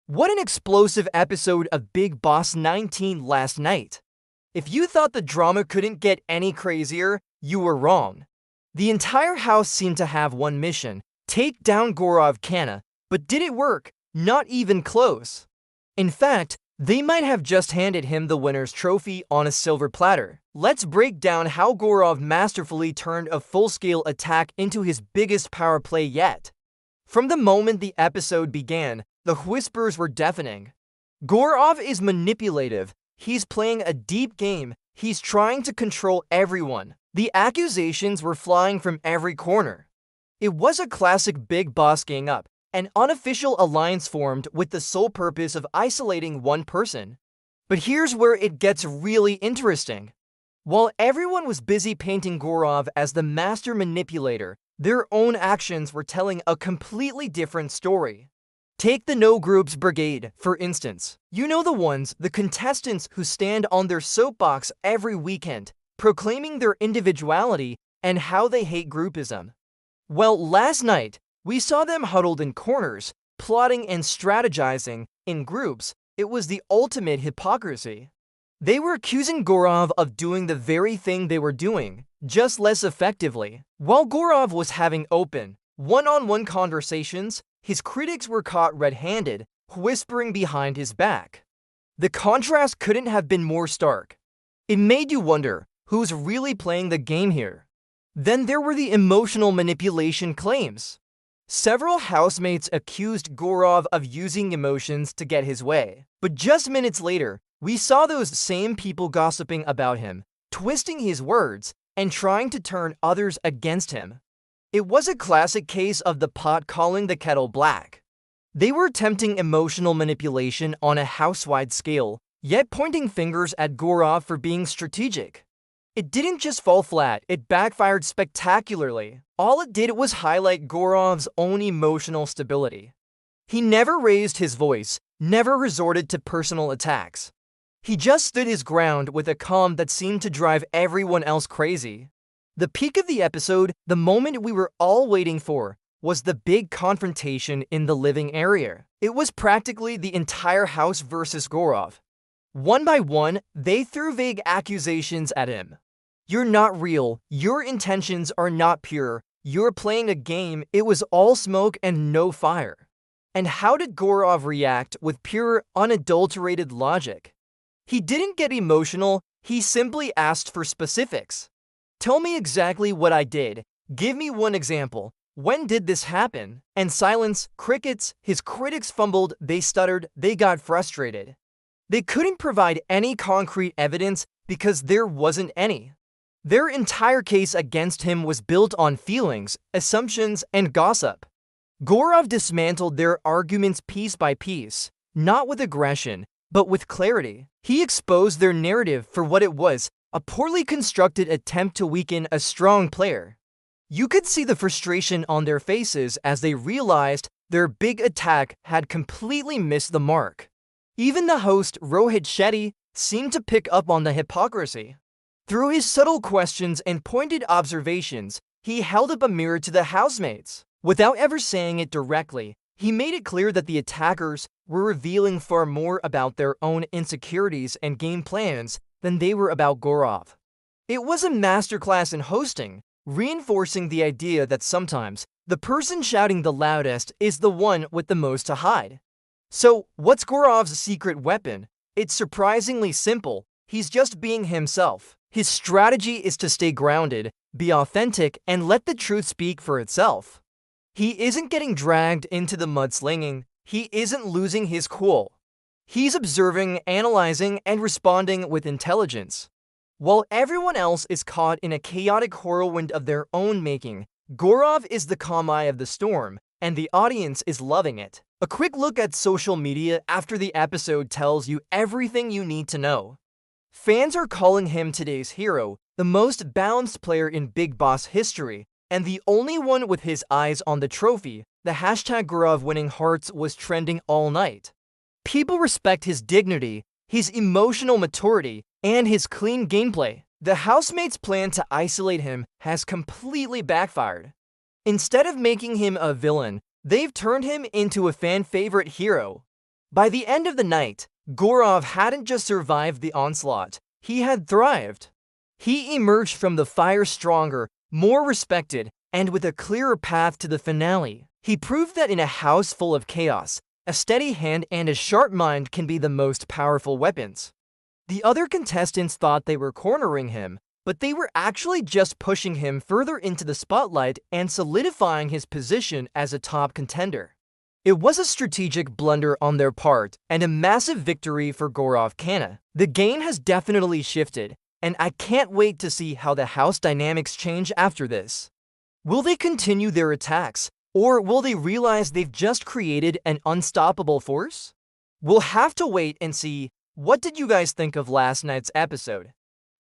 What an explosive episode of Bigg Boss 19 last night. If you thought the drama couldn't get any crazier, you were wrong. The entire house seemed to have one mission: take down Gaurav Khanna, but did it work? Not even close. In fact, they might have just handed him the winner's trophy on a silver platter. Let's break down how Gaurav masterfully turned a full-scale attack into his biggest power play yet. From the moment the episode began, the whispers were deafening. Gaurav is manipulative. He's playing a deep game. He's trying to control everyone. The accusations were flying from every corner. It was a classic Bigg Boss gang up, an unofficial alliance formed with the sole purpose of isolating one person. But here's where it gets really interesting. While everyone was busy painting Gaurav as the master manipulator, their own actions were telling a completely different story. Take the No Group's Brigade, for instance. You know, the contestants who stand on their soapbox every weekend, proclaiming their individuality and how they hate groupism. Well, last night, we saw them huddled in corners, plotting and strategizing in groups. It was the ultimate hypocrisy. They were accusing Gaurav of doing the very thing they were doing, just less effectively. While Gaurav was having open, one-on-one conversations, his critics were caught red-handed, whispering behind his back. The contrast couldn't have been more stark. It made you wonder, who's really playing the game here? Then there were the emotional manipulation claims. Several housemates accused Gaurav of using emotions to get his way. But just minutes later, we saw those same people gossiping about him, twisting his words, and trying to turn others against him. It was a classic case of the pot calling the kettle black. They were attempting emotional manipulation on a house-wide scale, yet pointing fingers at Gaurav for being strategic. It didn't just fall flat, it backfired spectacularly. All it did was highlight Gaurav's own emotional stability. He never raised his voice, never resorted to personal attacks. He just stood his ground with a calm that seemed to drive everyone else crazy. The peak of the episode, the moment we were all waiting for, was the big confrontation in the living area. It was practically the entire house versus Gaurav. One by one, they threw vague accusations at him. You're not real. Your intentions are not pure. You're playing a game. It was all smoke and no fire. And how did Gaurav react with pure, unadulterated logic? He didn't get emotional. He simply asked for specifics. Tell me exactly what I did. Give me one example. When did this happen? And silence, crickets. His critics fumbled, they stuttered, they got frustrated. They couldn't provide any concrete evidence because there wasn't any. Their entire case against him was built on feelings, assumptions, and gossip. Gaurav dismantled their arguments piece by piece, not with aggression, but with clarity. He exposed their narrative for what it was: a poorly constructed attempt to weaken a strong player. You could see the frustration on their faces as they realized their big attack had completely missed the mark. Even the host, Rohit Shetty, seemed to pick up on the hypocrisy. Through his subtle questions and pointed observations, he held up a mirror to the housemates. Without ever saying it directly, he made it clear that the attackers were revealing far more about their own insecurities and game plans than they were about Gaurav. It was a masterclass in hosting, reinforcing the idea that sometimes the person shouting the loudest is the one with the most to hide. So, what's Gaurav's secret weapon? It's surprisingly simple. He's just being himself. His strategy is to stay grounded, be authentic, and let the truth speak for itself. He isn't getting dragged into the mudslinging. He isn't losing his cool. He's observing, analyzing, and responding with intelligence. While everyone else is caught in a chaotic whirlwind of their own making, Gaurav is the calm eye of the storm, and the audience is loving it. A quick look at social media after the episode tells you everything you need to know. Fans are calling him today's hero, the most balanced player in Bigg Boss history, and the only one with his eyes on the trophy. The hashtag Gaurav winning hearts was trending all night. People respect his dignity, his emotional maturity, and his clean gameplay. The housemates' plan to isolate him has completely backfired. Instead of making him a villain, they've turned him into a fan favorite hero. By the end of the night, Gaurav hadn't just survived the onslaught, he had thrived. He emerged from the fire stronger, more respected, and with a clearer path to the finale. He proved that in a house full of chaos, a steady hand and a sharp mind can be the most powerful weapons. The other contestants thought they were cornering him, but they were actually just pushing him further into the spotlight and solidifying his position as a top contender. It was a strategic blunder on their part and a massive victory for Gaurav Khanna. The game has definitely shifted, and I can't wait to see how the house dynamics change after this. Will they continue their attacks, or will they realize they've just created an unstoppable force? We'll have to wait and see. What did you guys think of last night's episode?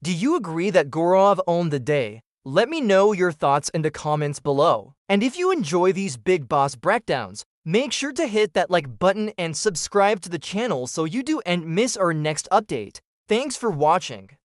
Do you agree that Gaurav owned the day? Let me know your thoughts in the comments below. And if you enjoy these Bigg Boss breakdowns, make sure to hit that like button and subscribe to the channel so you don't miss our next update. Thanks for watching.